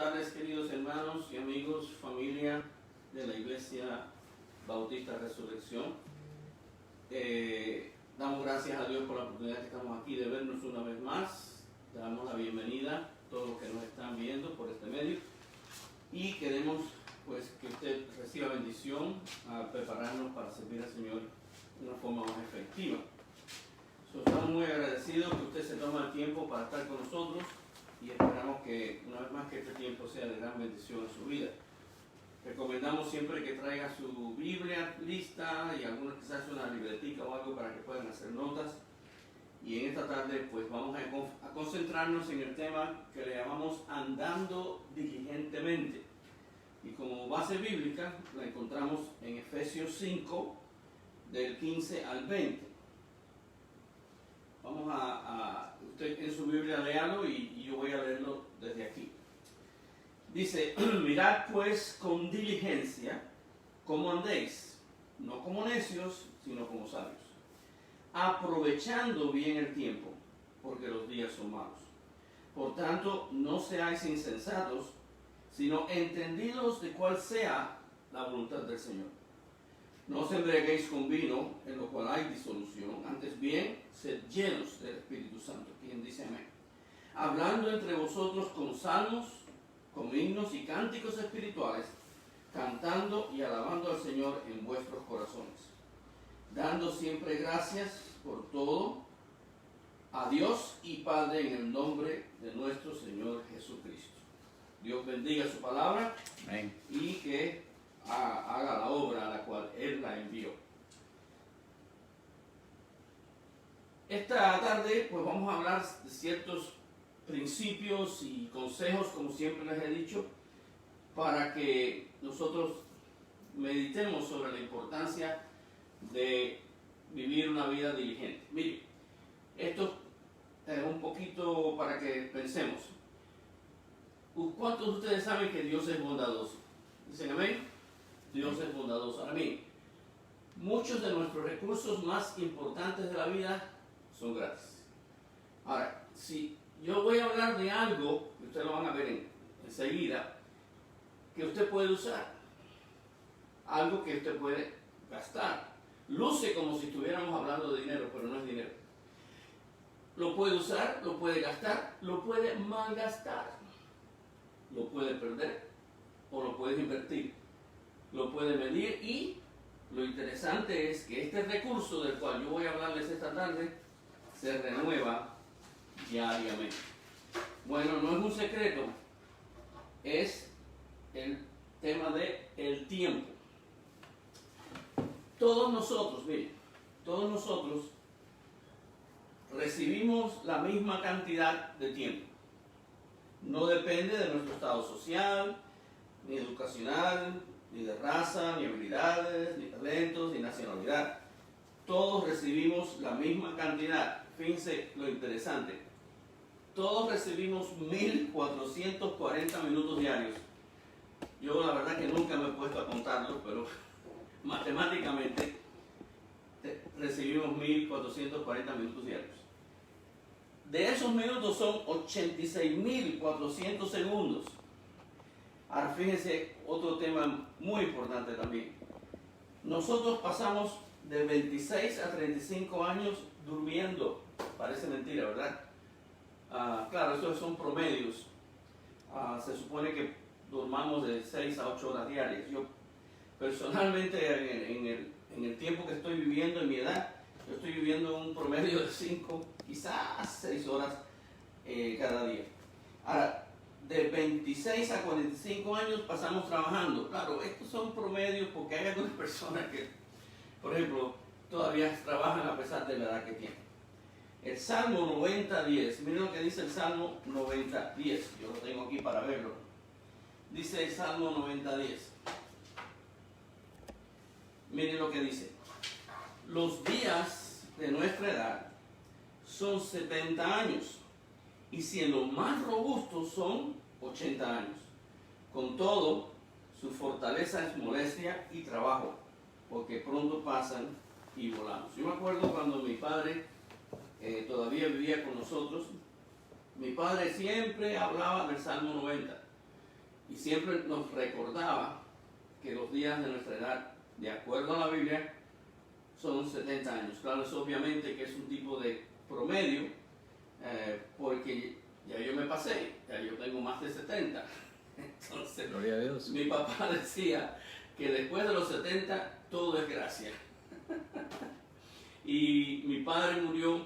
tardes, queridos hermanos y amigos, familia de la Iglesia Bautista Resurrección. Damos gracias a Dios por la oportunidad que estamos aquí de vernos una vez más. Damos la bienvenida a todos los que nos están viendo por este medio y queremos pues que usted reciba bendición al prepararnos para servir al Señor de una forma más efectiva. Estamos muy agradecidos que usted se toma el tiempo para estar con nosotros y esperamos que una vez más que este tiempo sea de gran bendición en su vida. Recomendamos siempre que traiga su Biblia lista y algunos quizás una libretica o algo para que puedan hacer notas. Y en esta tarde pues vamos a concentrarnos en el tema que le llamamos andando diligentemente. Y como base bíblica la encontramos en Efesios 5 del 15 al 20. Vamos usted en su Biblia léalo y yo voy a leerlo desde aquí. Dice, mirad pues con diligencia cómo andéis, no como necios, sino como sabios, aprovechando bien el tiempo, porque los días son malos. Por tanto, no seáis insensatos, sino entendidos de cuál sea la voluntad del Señor. No os embriaguéis con vino, en lo cual hay disolución, antes bien, sed llenos del Espíritu Santo. ¿Quién dice amén? Hablando entre vosotros con salmos, con himnos y cánticos espirituales, cantando y alabando al Señor en vuestros corazones, dando siempre gracias por todo a Dios y Padre en el nombre de nuestro Señor Jesucristo. Dios bendiga su palabra. Amén. Y que haga la obra a la cual Él la envió. Esta tarde pues vamos a hablar de ciertos principios y consejos, como siempre les he dicho, para que nosotros meditemos sobre la importancia de vivir una vida diligente. Mire, esto es un poquito para que pensemos. ¿Cuántos de ustedes saben que Dios es bondadoso? ¿Dicen amén? Dios es bondadoso. Ahora bien, muchos de nuestros recursos más importantes de la vida son gratis. Ahora, si yo voy a hablar de algo, que ustedes lo van a ver enseguida, que usted puede usar, algo que usted puede gastar. Luce como si estuviéramos hablando de dinero, pero no es dinero. Lo puede usar, lo puede gastar, lo puede malgastar, lo puede perder o lo puede invertir. Lo puede medir y lo interesante es que este recurso del cual yo voy a hablarles esta tarde se renueva diariamente. Bueno, no es un secreto, es el tema del tiempo. Todos nosotros, miren, todos nosotros recibimos la misma cantidad de tiempo. No depende de nuestro estado social, ni educacional, ni de raza, ni habilidades, ni talentos, ni nacionalidad. Todos recibimos la misma cantidad. Fíjense lo interesante. Todos recibimos 1440 minutos diarios. Yo la verdad que nunca me he puesto a contarlo, pero matemáticamente recibimos 1440 minutos diarios. De esos minutos son 86.400 segundos. Ahora fíjense otro tema muy importante también. Nosotros pasamos de 26 a 35 años durmiendo. Parece mentira, ¿verdad? Claro, estos son promedios. Se supone que dormamos de 6 a 8 horas diarias. Yo personalmente en el tiempo que estoy viviendo, en mi edad, yo estoy viviendo un promedio de 5, quizás 6 horas cada día. Ahora, de 26 a 45 años pasamos trabajando. Claro, estos son promedios porque hay algunas personas que, por ejemplo, todavía trabajan a pesar de la edad que tienen. El Salmo 90:10, miren lo que dice el Salmo 90:10, yo lo tengo aquí para verlo. Dice el Salmo 90:10. Miren lo que dice. Los días de nuestra edad son 70 años. Y siendo más robustos son 80 años. Con todo, su fortaleza es molestia y trabajo, porque pronto pasan y volamos. Yo me acuerdo cuando mi padre todavía vivía con nosotros, mi padre siempre hablaba del Salmo 90. y siempre nos recordaba que los días de nuestra edad, de acuerdo a la Biblia, son 70 años. Claro, eso obviamente que es un tipo de promedio, porque ya yo me pasé, ya yo tengo más de 70. Entonces, Gloria a Dios. mi papá decía que después de los 70 todo es gracia. Y mi padre murió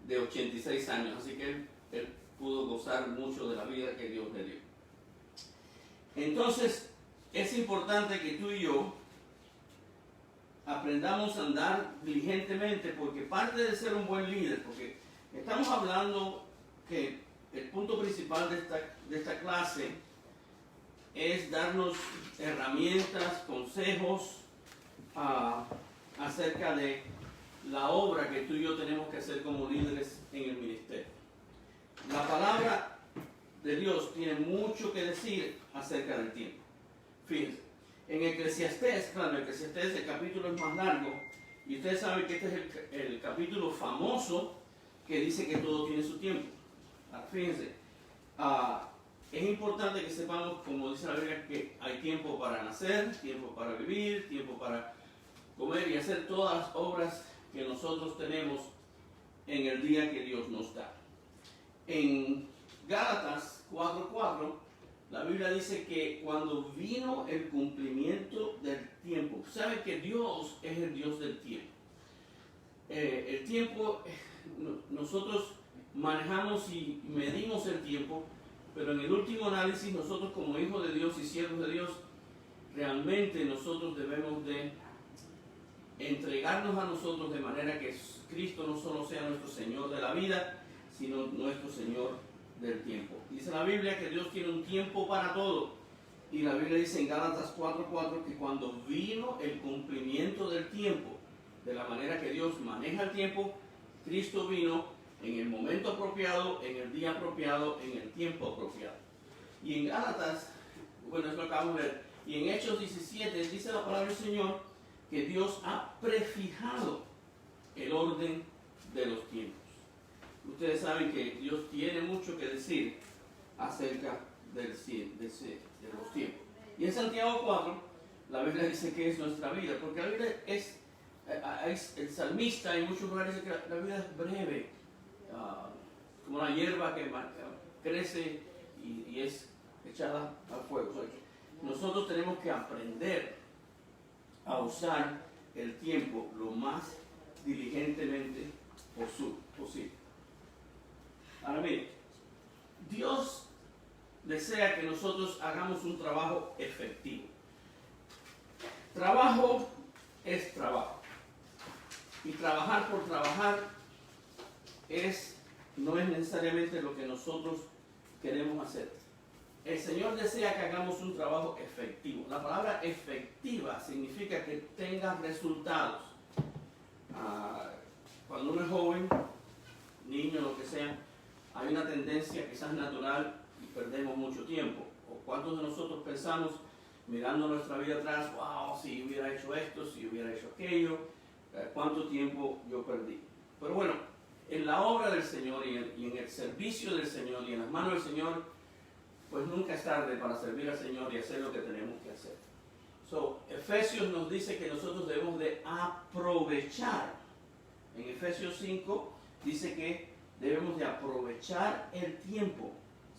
de 86 años, así que él pudo gozar mucho de la vida que Dios le dio. Entonces, es importante que tú y yo aprendamos a andar diligentemente, porque parte de ser un buen líder, porque estamos hablando que el punto principal de esta clase es darnos herramientas, consejos acerca de la obra que tú y yo tenemos que hacer como líderes en el ministerio. La palabra de Dios tiene mucho que decir acerca del tiempo. Fíjense, en Eclesiastés, claro, Eclesiastés el capítulo es más largo, y ustedes saben que este es el capítulo famoso que dice que todo tiene su tiempo. Fíjense, es importante que sepamos, como dice la Biblia, que hay tiempo para nacer, tiempo para vivir, tiempo para comer y hacer todas las obras que nosotros tenemos en el día que Dios nos da. En Gálatas 4:4, la Biblia dice que cuando vino el cumplimiento del tiempo, saben que Dios es el Dios del tiempo. El tiempo, nosotros manejamos y medimos el tiempo, pero en el último análisis nosotros como hijos de Dios y siervos de Dios, realmente nosotros debemos de entregarnos a nosotros de manera que Cristo no solo sea nuestro Señor de la vida, sino nuestro Señor del tiempo. Dice la Biblia que Dios tiene un tiempo para todo, y la Biblia dice en Gálatas 4:4 que cuando vino el cumplimiento del tiempo, de la manera que Dios maneja el tiempo, Cristo vino en el momento apropiado, en el día apropiado, en el tiempo apropiado. Y en Gálatas, bueno, eso lo acabamos de ver, y en Hechos 17 dice la palabra del Señor que Dios ha prefijado el orden de los tiempos. Ustedes saben que Dios tiene mucho que decir acerca de los tiempos. Y en Santiago 4, la Biblia dice que es nuestra vida, porque la Biblia es el salmista en muchos lugares dice que la vida es breve, como la hierba que crece y es echada al fuego. O sea, nosotros tenemos que aprender a usar el tiempo lo más diligentemente posible. Ahora miren, Dios desea que nosotros hagamos un trabajo efectivo. Trabajo es trabajo. Y trabajar por trabajar no es necesariamente lo que nosotros queremos hacer. El Señor desea que hagamos un trabajo efectivo. La palabra efectiva significa que tenga resultados. Cuando uno es joven, niño, lo que sea, hay una tendencia quizás natural y perdemos mucho tiempo. ¿O cuántos de nosotros pensamos, mirando nuestra vida atrás, wow, si hubiera hecho esto, si hubiera hecho aquello, cuánto tiempo yo perdí? Pero bueno, en la obra del Señor y en el servicio del Señor y en las manos del Señor, pues nunca es tarde para servir al Señor y hacer lo que tenemos que hacer. Efesios nos dice que nosotros debemos de aprovechar. En Efesios 5 dice que debemos de aprovechar el tiempo.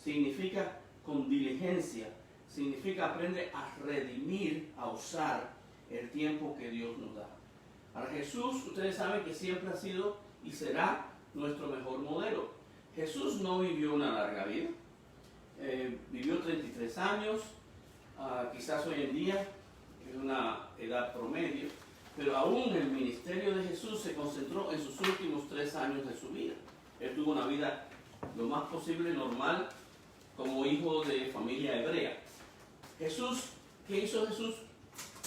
Significa con diligencia. Significa aprender a redimir, a usar el tiempo que Dios nos da. Ahora Jesús, ustedes saben que siempre ha sido y será nuestro mejor modelo. Jesús no vivió una larga vida. Vivió 33 años. Quizás hoy en día es una edad promedio. Pero aún el ministerio de Jesús se concentró en sus últimos 3 años de su vida. Él tuvo una vida lo más posible normal como hijo de familia hebrea. Jesús, ¿qué hizo Jesús?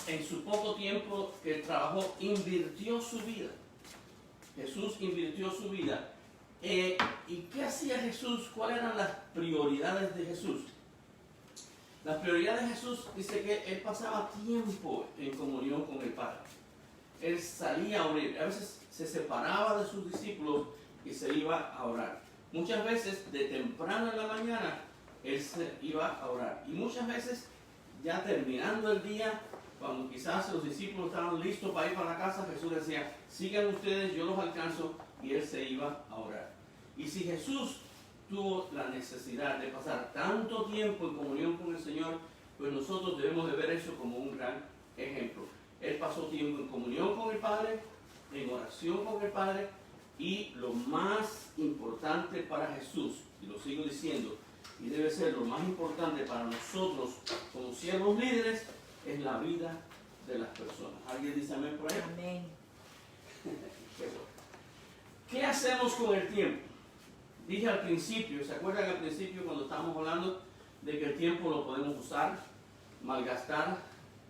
En su poco tiempo que trabajó, invirtió su vida. Jesús invirtió su vida. ¿Y qué hacía Jesús? ¿Cuáles eran las prioridades de Jesús? Las prioridades de Jesús dice que él pasaba tiempo en comunión con el Padre. Él salía a orar. A veces se separaba de sus discípulos y se iba a orar. Muchas veces de temprano en la mañana él se iba a orar. Y muchas veces, ya terminando el día, cuando quizás los discípulos estaban listos para ir para la casa, Jesús decía, sigan ustedes, yo los alcanzo, y él se iba a orar. Y si Jesús tuvo la necesidad de pasar tanto tiempo en comunión con el Señor, pues nosotros debemos de ver eso como un gran ejemplo. Él pasó tiempo en comunión con el Padre, en oración con el Padre, y lo más importante para Jesús, y lo sigo diciendo, y debe ser lo más importante para nosotros como siervos líderes, es la vida de las personas. ¿Alguien dice amén por ahí? Amén. Qué bueno. ¿Qué hacemos con el tiempo? Dije al principio, ¿se acuerdan al principio cuando estábamos hablando de que el tiempo lo podemos usar, malgastar,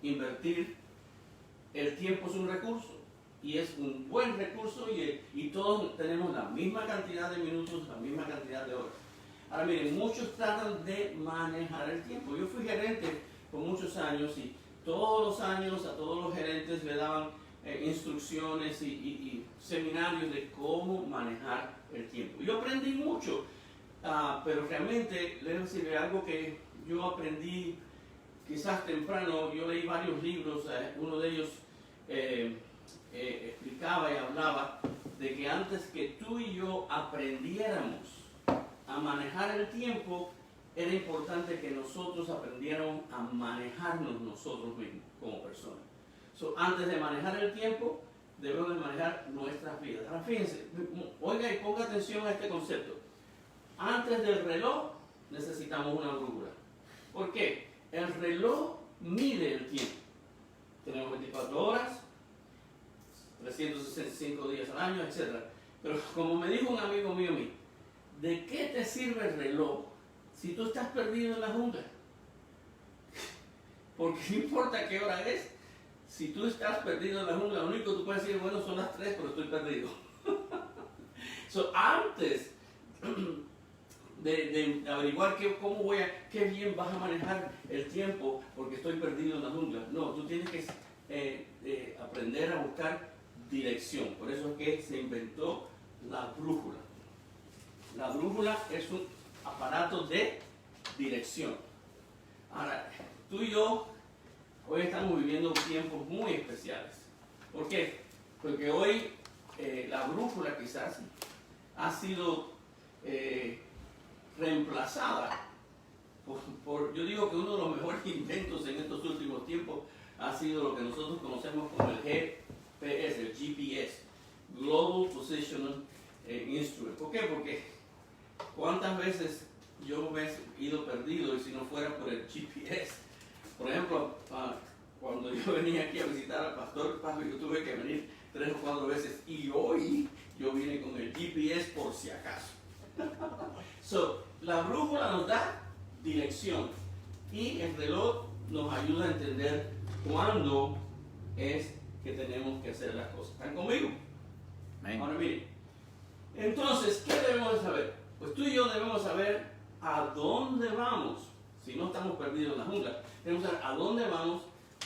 invertir? El tiempo es un recurso y es un buen recurso y todos tenemos la misma cantidad de minutos, la misma cantidad de horas. Ahora miren, muchos tratan de manejar el tiempo. Yo fui gerente por muchos años y todos los años a todos los gerentes le daban instrucciones y seminarios de cómo manejar el tiempo. Yo aprendí mucho, pero realmente les voy a decir algo que yo aprendí quizás temprano. Yo leí varios libros, uno de ellos explicaba y hablaba de que antes que tú y yo aprendiéramos a manejar el tiempo, era importante que nosotros aprendiéramos a manejarnos nosotros mismos como personas. Antes de manejar el tiempo, debemos de manejar nuestras vidas. Ahora fíjense, oiga y ponga atención a este concepto. Antes del reloj necesitamos una brújula. ¿Por qué? El reloj mide el tiempo. Tenemos 24 horas, 365 días al año, etc. Pero como me dijo un amigo mío, ¿de qué te sirve el reloj si tú estás perdido en la jungla? Porque no importa qué hora es, si tú estás perdido en la jungla, lo único que tú puedes decir, bueno, son las 3, pero estoy perdido. Antes de averiguar qué bien vas a manejar el tiempo porque estoy perdido en la jungla, no, tú tienes que aprender a buscar dirección. Por eso es que se inventó la brújula. La brújula es un aparato de dirección. Ahora, tú y yo hoy estamos viviendo tiempos muy especiales. ¿Por qué? Porque hoy la brújula quizás ha sido reemplazada yo digo que uno de los mejores inventos en estos últimos tiempos ha sido lo que nosotros conocemos como el GPS, el GPS, Global Positioning Instrument. ¿Por qué? Porque ¿cuántas veces yo me he ido perdido y si no fuera por el GPS? Por ejemplo, cuando yo venía aquí a visitar al pastor Pajo, yo tuve que venir 3 o 4 veces y hoy yo vine con el GPS por si acaso. La brújula nos da dirección y el reloj nos ayuda a entender cuándo es que tenemos que hacer las cosas. ¿Están conmigo? Amén. Ahora miren, entonces, ¿qué debemos de saber? Pues tú y yo debemos saber a dónde vamos. Si no estamos perdidos en la jungla, tenemos que saber a dónde vamos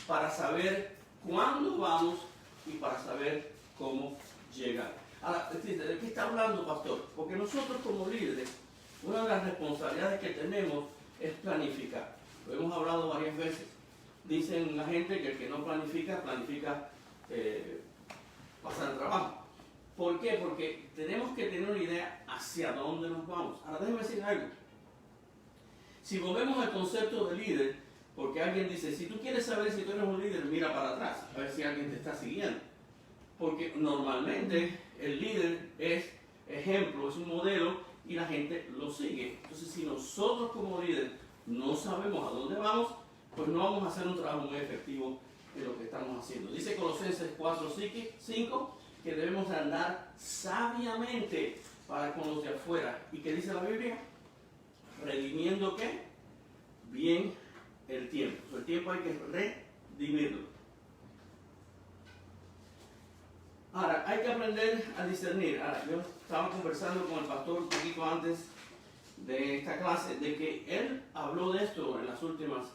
para saber cuándo vamos y para saber cómo llegar. Ahora, ¿de qué está hablando, pastor? Porque nosotros como líderes, una de las responsabilidades que tenemos es planificar. Lo hemos hablado varias veces. Dicen la gente que el que no planifica pasar el trabajo. ¿Por qué? Porque tenemos que tener una idea hacia dónde nos vamos. Ahora déjenme decir algo. Si volvemos al concepto de líder, porque alguien dice, si tú quieres saber si tú eres un líder, mira para atrás, a ver si alguien te está siguiendo. Porque normalmente el líder es ejemplo, es un modelo y la gente lo sigue. Entonces, si nosotros como líder no sabemos a dónde vamos, pues no vamos a hacer un trabajo muy efectivo en lo que estamos haciendo. Dice Colosenses 4:5 que debemos andar sabiamente para con los de afuera. ¿Y qué dice la Biblia? Redimiendo ¿qué? Bien el tiempo. El tiempo hay que redimirlo. Ahora, hay que aprender a discernir. Ahora, yo estaba conversando con el pastor un poquito antes de esta clase, de que él habló de esto en las últimas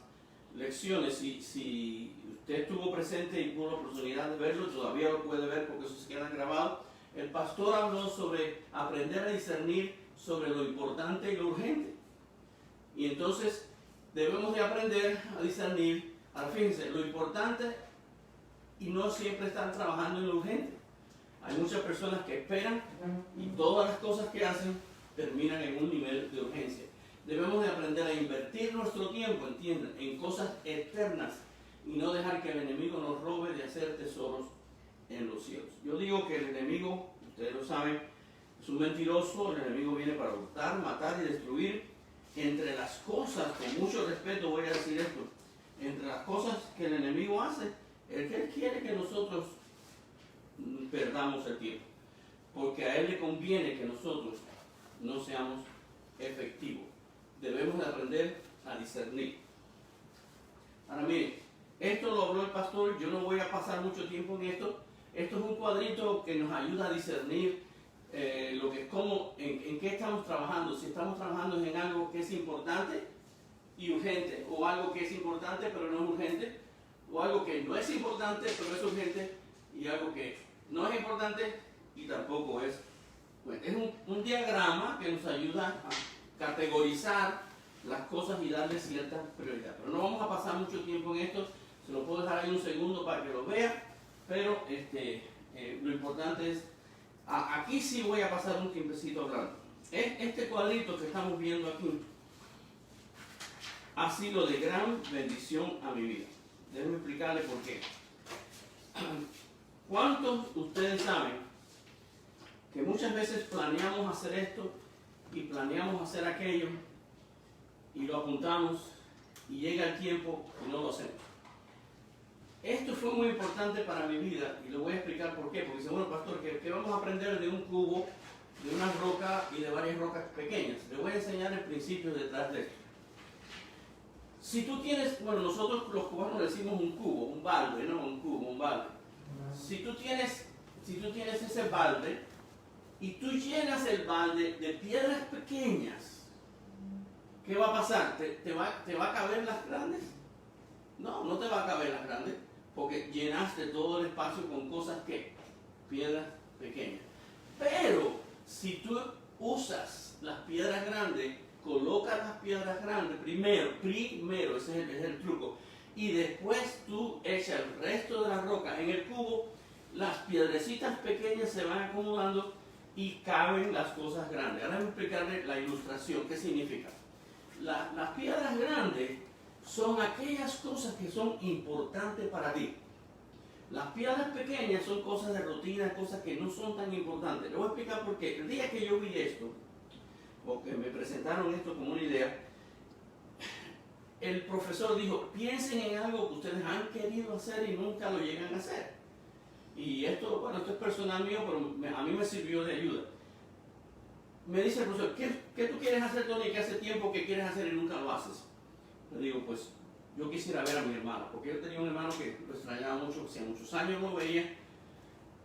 lecciones. Si usted estuvo presente y tuvo la oportunidad de verlo, todavía lo puede ver porque eso se queda grabado. El pastor habló sobre aprender a discernir sobre lo importante y lo urgente. Y entonces debemos de aprender a discernir. Ahora fíjense, lo importante y no siempre están trabajando en lo urgente. Hay muchas personas que esperan y todas las cosas que hacen terminan en un nivel de urgencia. Debemos de aprender a invertir nuestro tiempo, ¿entienden?, en cosas eternas y no dejar que el enemigo nos robe de hacer tesoros en los cielos. Yo digo que el enemigo, ustedes lo saben, es un mentiroso. El enemigo viene para hurtar, matar y destruir. Entre las cosas, con mucho respeto voy a decir esto, entre las cosas que el enemigo hace, es que él quiere que nosotros perdamos el tiempo, porque a él le conviene que nosotros no seamos efectivos. Debemos de aprender a discernir. Ahora miren, esto lo habló el pastor, yo no voy a pasar mucho tiempo en esto. Esto es un cuadrito que nos ayuda a discernir lo que es como, en qué estamos trabajando. Si estamos trabajando en algo que es importante y urgente, o algo que es importante pero no es urgente, o algo que no es importante pero es urgente, y algo que no es importante y tampoco es. Bueno, es un diagrama que nos ayuda a categorizar las cosas y darle cierta prioridad. Pero no vamos a pasar mucho tiempo en esto, se lo puedo dejar ahí un segundo para que lo vea, pero lo importante es, aquí sí voy a pasar un tiempecito hablando. Este cuadrito que estamos viendo aquí ha sido de gran bendición a mi vida. Déjenme explicarle por qué. ¿Cuántos de ustedes saben que muchas veces planeamos hacer esto y planeamos hacer aquello y lo apuntamos y llega el tiempo y no lo hacemos? Esto fue muy importante para mi vida y le voy a explicar por qué. Porque dice, bueno, pastor, ¿qué vamos a aprender de un cubo, de una roca y de varias rocas pequeñas? Le voy a enseñar el principio detrás de esto. Si tú tienes, bueno, nosotros los cubanos decimos un cubo, un balde, ¿no? Un cubo, un balde. Si tú tienes ese balde y tú llenas el balde de piedras pequeñas, ¿qué va a pasar? ¿Te va a caber las grandes? No, no te va a caber las grandes, porque llenaste todo el espacio con cosas que, piedras pequeñas. Pero si tú usas las piedras grandes, colocas las piedras grandes primero, ese es el truco, y después tú echas el resto de la roca en el cubo, las piedrecitas pequeñas se van acomodando y caben las cosas grandes. Ahora voy a explicarle la ilustración, ¿qué significa? Las piedras grandes son aquellas cosas que son importantes para ti. Las piedras pequeñas son cosas de rutina, cosas que no son tan importantes. Le voy a explicar por qué. El día que yo vi esto, o que me presentaron esto como una idea, el profesor dijo, piensen en algo que ustedes han querido hacer y nunca lo llegan a hacer. Y esto, bueno, esto es personal mío, pero a mí me sirvió de ayuda. Me dice el profesor, ¿qué tú quieres hacer, Tony, que hace tiempo que quieres hacer y nunca lo haces? Le digo, pues, yo quisiera ver a mi hermano, porque yo tenía un hermano que lo extrañaba mucho, hacía muchos años no lo veía.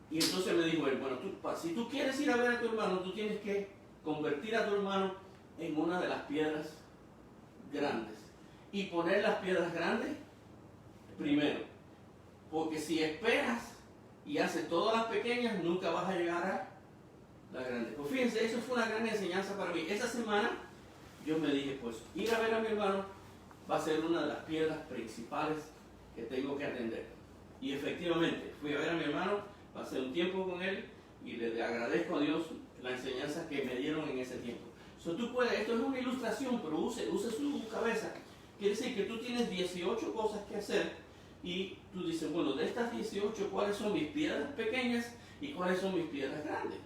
Y entonces me dijo él, bueno, si tú quieres ir a ver a tu hermano, tú tienes que convertir a tu hermano en una de las piedras grandes. Y poner las piedras grandes primero. Porque si esperas y haces todas las pequeñas, nunca vas a llegar a las grandes. Pues fíjense, eso fue una gran enseñanza para mí. Esa semana yo me dije, pues, ir a ver a mi hermano va a ser una de las piedras principales que tengo que atender. Y efectivamente, fui a ver a mi hermano, pasé un tiempo con él y le agradezco a Dios la enseñanza que me dieron en ese tiempo. Tú puedes, esto es una ilustración, pero use su cabeza. Quiere decir que tú tienes 18 cosas que hacer y tú dices, bueno, de estas 18, ¿cuáles son mis piedras pequeñas y cuáles son mis piedras grandes?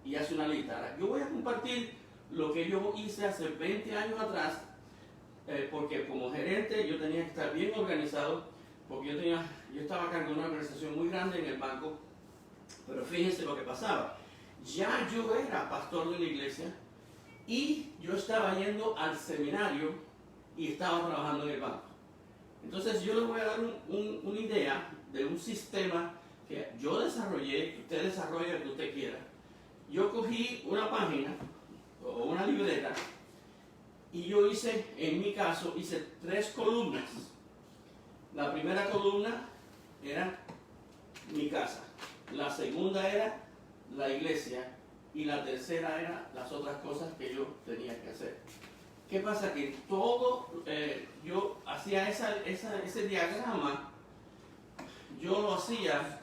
Y hace una lista. Ahora, yo voy a compartir lo que yo hice hace 20 años atrás, porque como gerente yo tenía que estar bien organizado, porque yo estaba a cargo de una organización muy grande en el banco, pero fíjense lo que pasaba. Ya yo era pastor de una iglesia y yo estaba yendo al seminario y estaba trabajando en el banco. Entonces yo les voy a dar una idea de un sistema que yo desarrollé, que usted desarrolle lo que usted quiera. Yo cogí una página o una libreta y yo en mi caso, hice 3 columnas. La primera columna era mi casa, la segunda era la iglesia y la tercera era las otras cosas que yo tenía que hacer. ¿qué pasa? Que yo hacía ese diagrama, yo lo hacía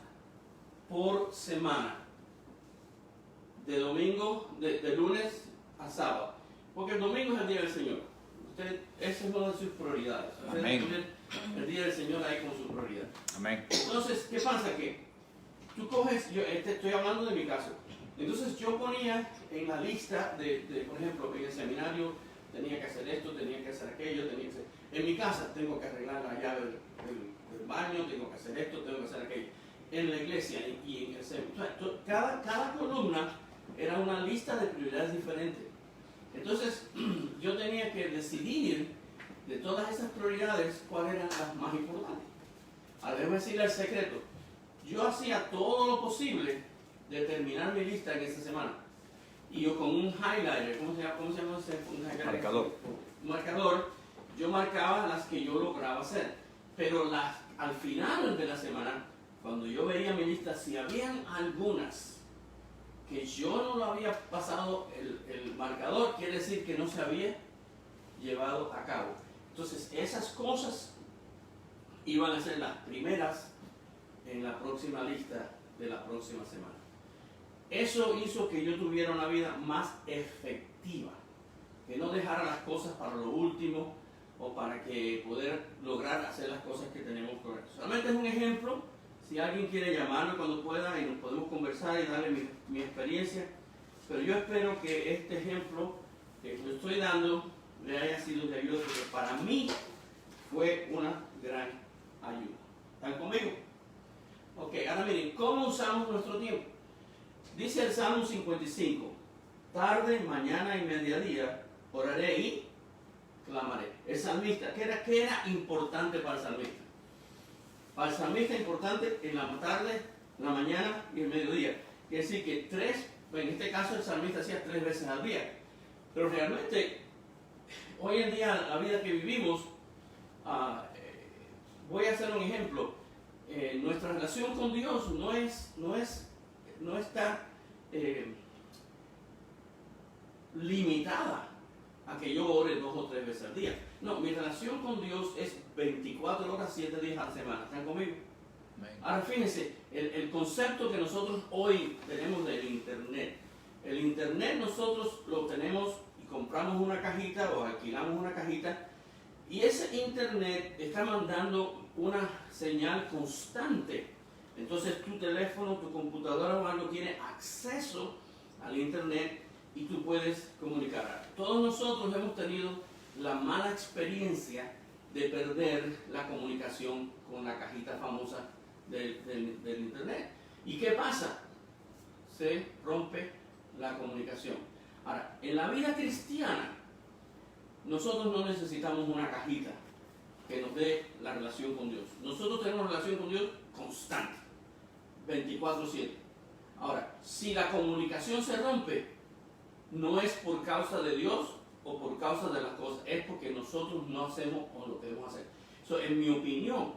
por semana, de lunes a sábado, porque el domingo es el día del Señor. Esa es una de sus prioridades. Amén. El día del Señor ahí con su prioridad. Amén. Entonces, ¿qué pasa? Que tú coges, estoy hablando de mi caso. Entonces yo ponía en la lista por ejemplo, en el seminario tenía que hacer esto, tenía que hacer aquello, tenía que hacer... En mi casa tengo que arreglar la llave del baño, tengo que hacer esto, tengo que hacer aquello. En la iglesia y en el seminario. Cada columna era una lista de prioridades diferentes. Entonces yo tenía que decidir de todas esas prioridades cuáles eran las más importantes. Ahora déjame decirle el secreto. Yo hacía todo lo posible de terminar mi lista en esta semana. Y yo con un highlighter, ¿cómo se llama ese? Un Marcador. Marcador, yo marcaba las que yo lograba hacer. Pero al final de la semana, cuando yo veía mi lista, si habían algunas que yo no lo había pasado el marcador, quiere decir que no se había llevado a cabo. Entonces esas cosas iban a ser las primeras en la próxima lista de la próxima semana. Eso hizo que yo tuviera una vida más efectiva, que no dejara las cosas para lo último o para que poder lograr hacer las cosas que tenemos que hacer. Solamente es un ejemplo. Si alguien quiere llamarme cuando pueda y nos podemos conversar y darle mi experiencia, pero yo espero que este ejemplo que le estoy dando le haya sido de ayuda, porque para mí fue una gran ayuda. ¿Están conmigo? Ok, ahora miren, ¿cómo usamos nuestro tiempo? Dice el Salmo 55, tarde, mañana y mediodía, oraré y clamaré. El salmista, ¿qué era importante para el salmista? Para el salmista es importante en la tarde, en la mañana y el mediodía. Quiere decir que en este caso el salmista hacía 3 veces al día. Pero realmente, hoy en día, la vida que vivimos, voy a hacer un ejemplo. Nuestra relación con Dios no está limitada a que yo ore 2 o 3 veces al día. No, mi relación con Dios es 24 horas, 7 días a la semana. ¿Están conmigo? Amén. Ahora fíjense, el concepto que nosotros hoy tenemos del Internet. El Internet nosotros lo tenemos y compramos una cajita o alquilamos una cajita, y ese Internet está mandando una señal constante. Entonces tu teléfono, tu computadora o algo tiene acceso al Internet y tú puedes comunicar. Todos nosotros hemos tenido la mala experiencia de perder la comunicación con la cajita famosa del Internet. ¿Y qué pasa? Se rompe la comunicación. Ahora, en la vida cristiana, nosotros no necesitamos una cajita que nos dé la relación con Dios. Nosotros tenemos relación con Dios constante, 24/7. Ahora, si la comunicación se rompe, no es por causa de Dios o por causa de las cosas, es porque nosotros no hacemos o lo queremos hacer. En mi opinión,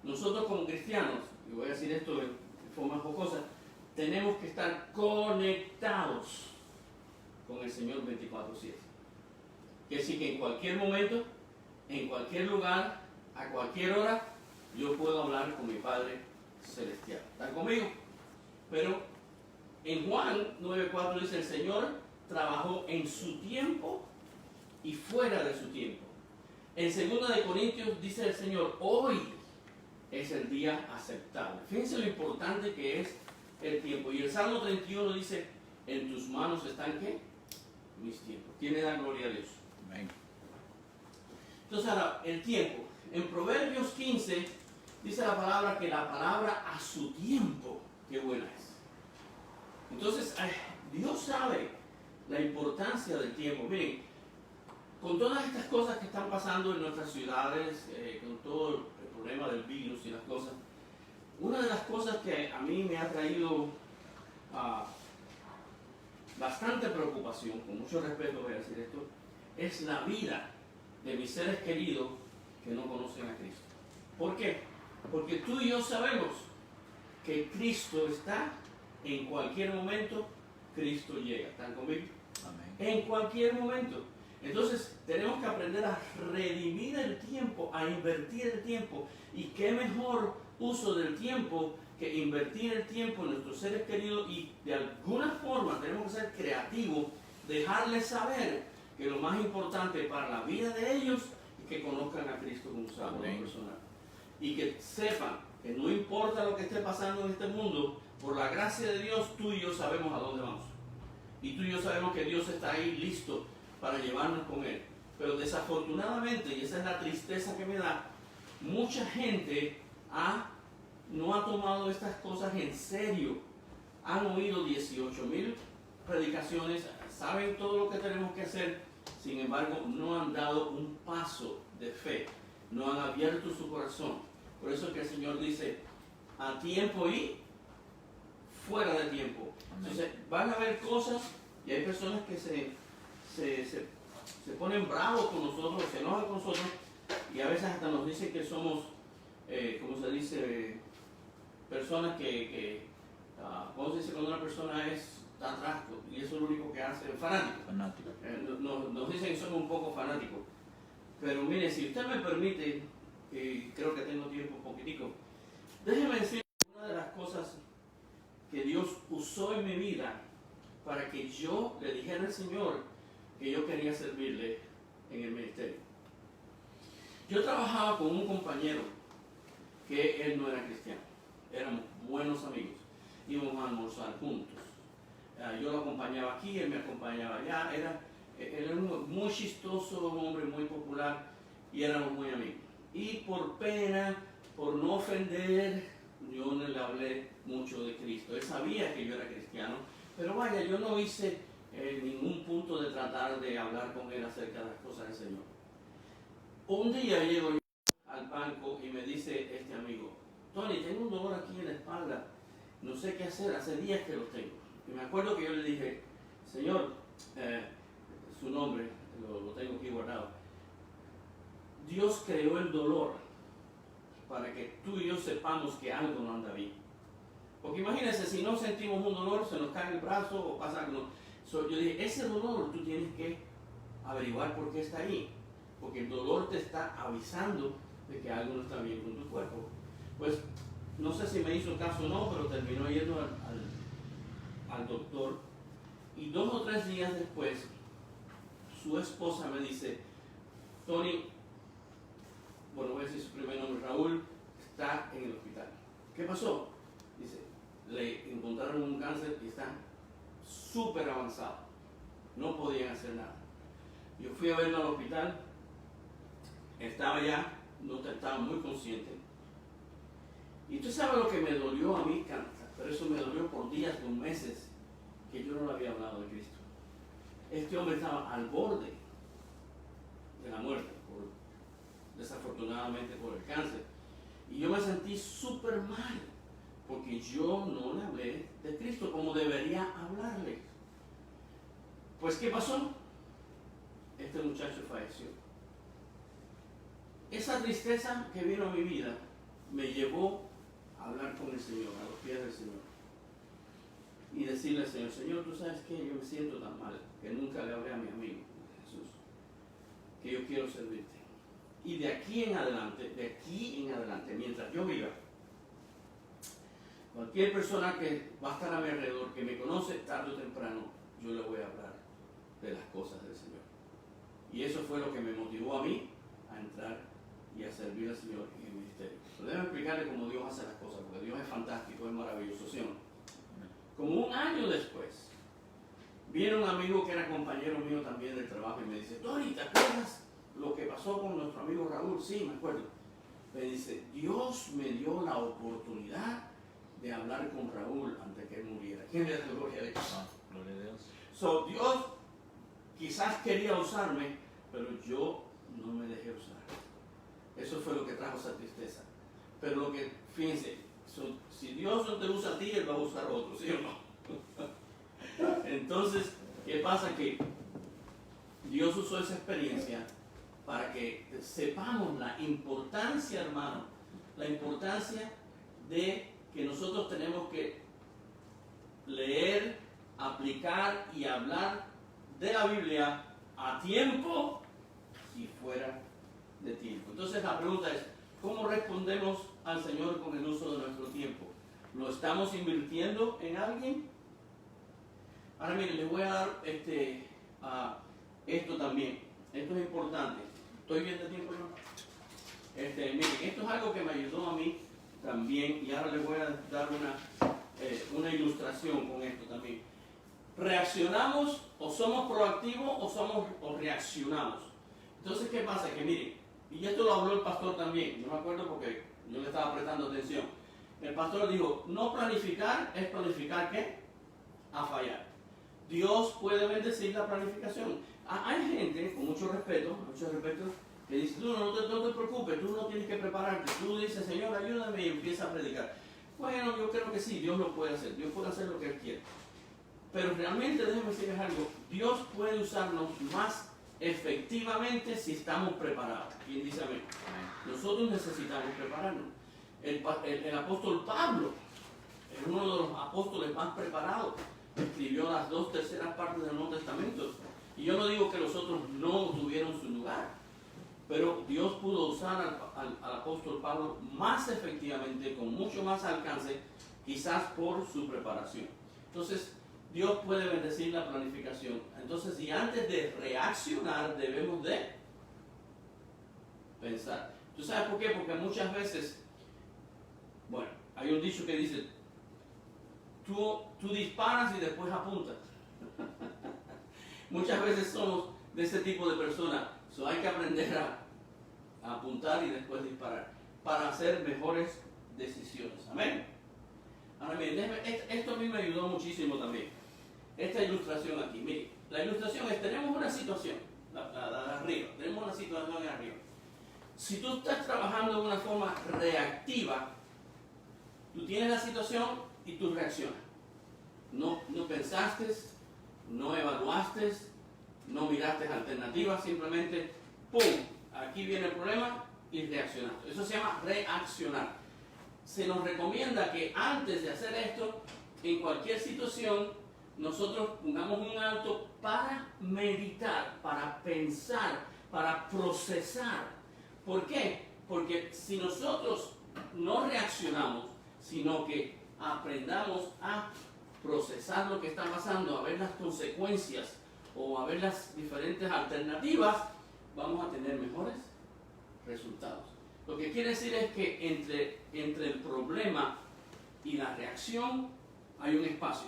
nosotros como cristianos, y voy a decir esto de forma jocosa, tenemos que estar conectados con el Señor 24/7. Quiere decir que en cualquier momento, en cualquier lugar, a cualquier hora, yo puedo hablar con mi Padre Celestial. ¿Están conmigo? Pero en Juan 9:4 dice: el Señor trabajó en su tiempo y fuera de su tiempo. En 2 de Corintios dice el Señor: hoy es el día aceptable. Fíjense lo importante que es el tiempo. Y el Salmo 31 dice: en tus manos están, ¿qué? Mis tiempos. ¿Quién le da gloria a Dios? Amén. Entonces ahora, el tiempo. En Proverbios 15 dice la palabra que la palabra a su tiempo, qué buena es. Entonces, Dios sabe la importancia del tiempo. Miren, con todas estas cosas que están pasando en nuestras ciudades, con todo el problema del virus y las cosas, una de las cosas que a mí me ha traído bastante preocupación, con mucho respeto voy a decir esto, es la vida de mis seres queridos que no conocen a Cristo. ¿Por qué? Porque tú y yo sabemos que Cristo está en cualquier momento. Cristo llega. ¿Están conmigo? Amén. En cualquier momento. Entonces tenemos que aprender a redimir el tiempo, a invertir el tiempo. Y qué mejor uso del tiempo que invertir el tiempo en nuestros seres queridos, y de alguna forma tenemos que ser creativos, dejarles saber que lo más importante para la vida de ellos es que conozcan a Cristo como Salvador personal. Y que sepan que no importa lo que esté pasando en este mundo, por la gracia de Dios, tú y yo sabemos a dónde vamos. Y tú y yo sabemos que Dios está ahí listo para llevarnos con Él. Pero desafortunadamente, y esa es la tristeza que me da, mucha gente no ha tomado estas cosas en serio. Han oído 18,000 predicaciones, saben todo lo que tenemos que hacer, sin embargo no han dado un paso de fe, no han abierto su corazón. Por eso es que el Señor dice, a tiempo y fuera de tiempo. Entonces van a haber cosas, y hay personas que se ponen bravos con nosotros, se enojan con nosotros, y a veces hasta nos dicen que somos, ¿cómo se dice? Personas ¿cómo se dice cuando una persona está atrás y eso es lo único que hace? Fanático. Nos dicen que somos un poco fanáticos. Pero mire, si usted me permite, creo que tengo tiempo un poquitico, déjeme decir una de las cosas que Dios usó en mi vida para que yo le dijera al Señor que yo quería servirle en el ministerio. Yo trabajaba con un compañero que él no era cristiano, éramos buenos amigos, íbamos a almorzar juntos. Yo lo acompañaba aquí, él me acompañaba allá, él era muy chistoso, un hombre muy popular, y éramos muy amigos. Y por pena, por no ofender, yo no le hablé mucho de Cristo. Él sabía que yo era cristiano, pero vaya, yo no hice ningún punto de tratar de hablar con él acerca de las cosas del Señor. Un día llego yo al banco y me dice este amigo, Tony, tengo un dolor aquí en la espalda, no sé qué hacer, hace días que lo tengo. Y me acuerdo que yo le dije, Señor, su nombre, lo tengo aquí guardado, Dios creó el dolor para que tú y yo sepamos que algo no anda bien. Porque imagínense, si no sentimos un dolor, se nos cae el brazo o pasa algo. Yo dije, ese dolor tú tienes que averiguar por qué está ahí. Porque el dolor te está avisando de que algo no está bien con tu cuerpo. Pues no sé si me hizo caso o no, pero terminó yendo al doctor. Y 2 o 3 días después, su esposa me dice, Tony, bueno, voy a decir su primer nombre, Raúl, está en el hospital. ¿Qué pasó? Dice, le encontraron un cáncer y está súper avanzado. No podían hacer nada. Yo fui a verlo al hospital, estaba ya, no estaba muy consciente. Y tú sabes lo que me dolió a mí, pero eso me dolió por días, por meses, que yo no le había hablado de Cristo. Este hombre estaba al borde de la muerte, desafortunadamente por el cáncer. Y yo me sentí súper mal, porque yo no le hablé de Cristo como debería hablarle. Pues, ¿qué pasó? Este muchacho falleció. Esa tristeza que vino a mi vida me llevó a hablar con el Señor, a los pies del Señor. Y decirle al Señor, Señor, tú sabes que yo me siento tan mal, que nunca le hablé a mi amigo Jesús, que yo quiero servirte. Y de aquí en adelante, mientras yo viva, cualquier persona que va a estar a mi alrededor, que me conoce tarde o temprano, yo le voy a hablar de las cosas del Señor. Y eso fue lo que me motivó a mí a entrar y a servir al Señor en el ministerio. Pero déjame explicarle cómo Dios hace las cosas, porque Dios es fantástico, es maravilloso, ¿sí o no? Como 1 año después, viene un amigo que era compañero mío también del trabajo y me dice, Tony, ¿te acuerdas lo que pasó con nuestro amigo Raúl? Sí, me acuerdo. Me dice, Dios me dio la oportunidad de hablar con Raúl antes que él muriera. ¿Quién le da gloria a Dios? Gloria a Dios. So, Dios quizás quería usarme, pero yo no me dejé usar. Eso fue lo que trajo esa tristeza. Pero lo que, fíjense, si Dios no te usa a ti, Él va a usar a otros, ¿sí o no? Entonces, ¿qué pasa? Que Dios usó esa experiencia para que sepamos la importancia, hermano, la importancia de que nosotros tenemos que leer, aplicar y hablar de la Biblia a tiempo y fuera de tiempo. Entonces la pregunta es, ¿cómo respondemos al Señor con el uso de nuestro tiempo? ¿Lo estamos invirtiendo en alguien? Ahora miren, les voy a dar esto también. Esto es importante. ¿Estoy bien de tiempo, no? Miren, esto es algo que me ayudó a mí también, y ahora les voy a dar una ilustración con esto también. ¿Reaccionamos o somos proactivos o reaccionamos? Entonces, ¿qué pasa? Que miren, y esto lo habló el pastor también, yo me acuerdo porque yo le estaba prestando atención. El pastor dijo, no planificar es planificar ¿qué? A fallar. Dios puede bendecir la planificación. Hay gente, con mucho respeto, que dice, tú no te preocupes, tú no tienes que prepararte. Tú dices, Señor, ayúdame y empieza a predicar. Bueno, yo creo que sí, Dios lo puede hacer. Dios puede hacer lo que Él quiere. Pero realmente, déjenme decirles algo, Dios puede usarnos más efectivamente si estamos preparados. ¿Quién dice amén? Nosotros necesitamos prepararnos. El apóstol Pablo es uno de los apóstoles más preparados. Escribió las 2/3 partes del Nuevo Testamento. Y yo no digo que los otros no tuvieron su lugar, pero Dios pudo usar al apóstol Pablo más efectivamente, con mucho más alcance, quizás por su preparación. Entonces, Dios puede bendecir la planificación. Entonces, y antes de reaccionar, debemos de pensar. ¿Tú sabes por qué? Porque muchas veces, bueno, hay un dicho que dice, tú disparas y después apuntas. Muchas veces somos de ese tipo de personas. So, hay que aprender a apuntar y después disparar para hacer mejores decisiones. Amén. Ahora miren, esto a mí me ayudó muchísimo también. Esta ilustración aquí, miren, la ilustración es, tenemos una situación, la de arriba, tenemos una situación de arriba. Si tú estás trabajando de una forma reactiva, tú tienes la situación y tú reaccionas. No pensaste, no evaluaste, no miraste alternativas, simplemente, ¡pum!, aquí viene el problema y reaccionaste. Eso se llama reaccionar. Se nos recomienda que antes de hacer esto, en cualquier situación, nosotros pongamos un alto para meditar, para pensar, para procesar. ¿Por qué? Porque si nosotros no reaccionamos, sino que aprendamos a procesar lo que está pasando, a ver las consecuencias o a ver las diferentes alternativas, vamos a tener mejores resultados. Lo que quiere decir es que entre el problema y la reacción hay un espacio.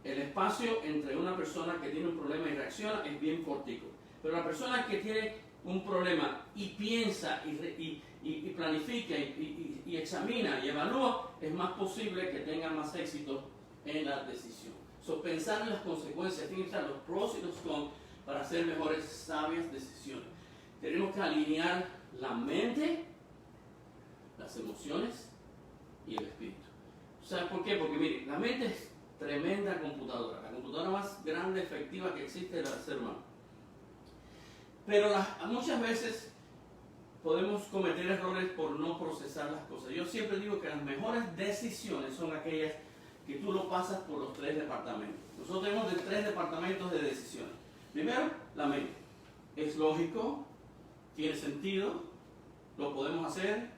El espacio entre una persona que tiene un problema y reacciona es bien cortico. Pero la persona que tiene un problema y piensa y planifica y examina y evalúa, es más posible que tenga más éxito en la decisión. Pensar en las consecuencias, tienen que estar los pros y los cons para hacer mejores, sabias decisiones. Tenemos que alinear la mente, las emociones y el espíritu. ¿Sabes por qué? Porque mire, la mente es tremenda computadora, la computadora más grande, efectiva que existe es la del ser humano. Pero muchas veces podemos cometer errores por no procesar las cosas. Yo siempre digo que las mejores decisiones son aquellas que tú lo pasas por los 3 departamentos. Nosotros tenemos 3 departamentos de decisiones. Primero, la mente. Es lógico, tiene sentido, lo podemos hacer,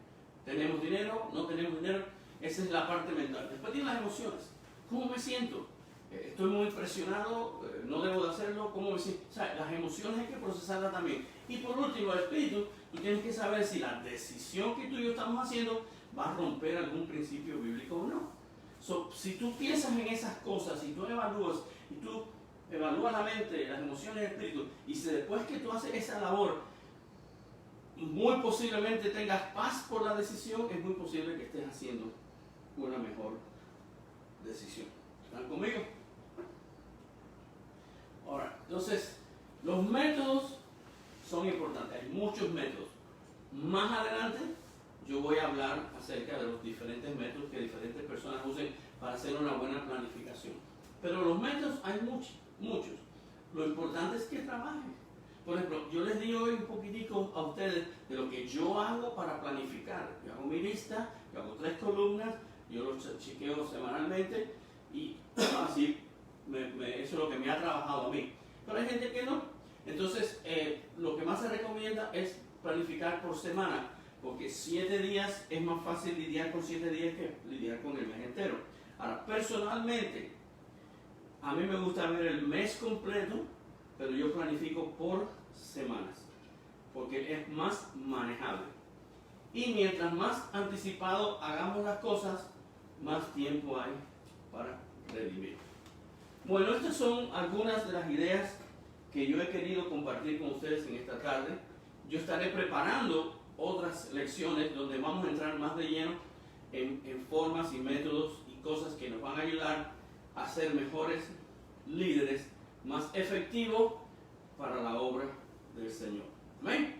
tenemos dinero, no tenemos dinero. Esa es la parte mental. Después tiene las emociones. ¿Cómo me siento? Estoy muy presionado, no debo de hacerlo, ¿cómo me siento? O sea, las emociones hay que procesarlas también. Y por último, el espíritu, tú tienes que saber si la decisión que tú y yo estamos haciendo va a romper algún principio bíblico o no. Si tú piensas en esas cosas, si tú evalúas, y tú evalúas la mente, las emociones y el espíritu, y si después que tú haces esa labor, muy posiblemente tengas paz por la decisión, es muy posible que estés haciendo una mejor decisión. ¿Están conmigo? Ahora, entonces, los métodos son importantes. Hay muchos métodos. Más adelante, yo voy a hablar acerca de los diferentes métodos que diferentes personas usen para hacer una buena planificación. Pero los métodos hay muchos. Lo importante es que trabajen. Por ejemplo, yo les di hoy un poquitico a ustedes de lo que yo hago para planificar. Yo hago mi lista, yo hago 3 columnas, yo los chequeo semanalmente y así eso es lo que me ha trabajado a mí. Pero hay gente que no. Entonces, lo que más se recomienda es planificar por semana, porque 7 días es más fácil lidiar con 7 días que lidiar con el mes entero. Ahora, personalmente, a mí me gusta ver el mes completo, pero yo planifico por semanas, porque es más manejable. Y mientras más anticipado hagamos las cosas, más tiempo hay para redimir. Bueno, estas son algunas de las ideas que yo he querido compartir con ustedes en esta tarde. Yo estaré preparando otras lecciones donde vamos a entrar más de lleno en formas y métodos y cosas que nos van a ayudar a ser mejores líderes, más efectivos para la obra del Señor. Amén.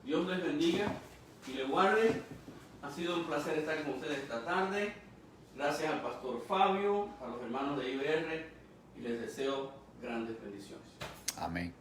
Dios les bendiga y les guarde. Ha sido un placer estar con ustedes esta tarde. Gracias al pastor Fabio, a los hermanos de IBR, y les deseo grandes bendiciones. Amén.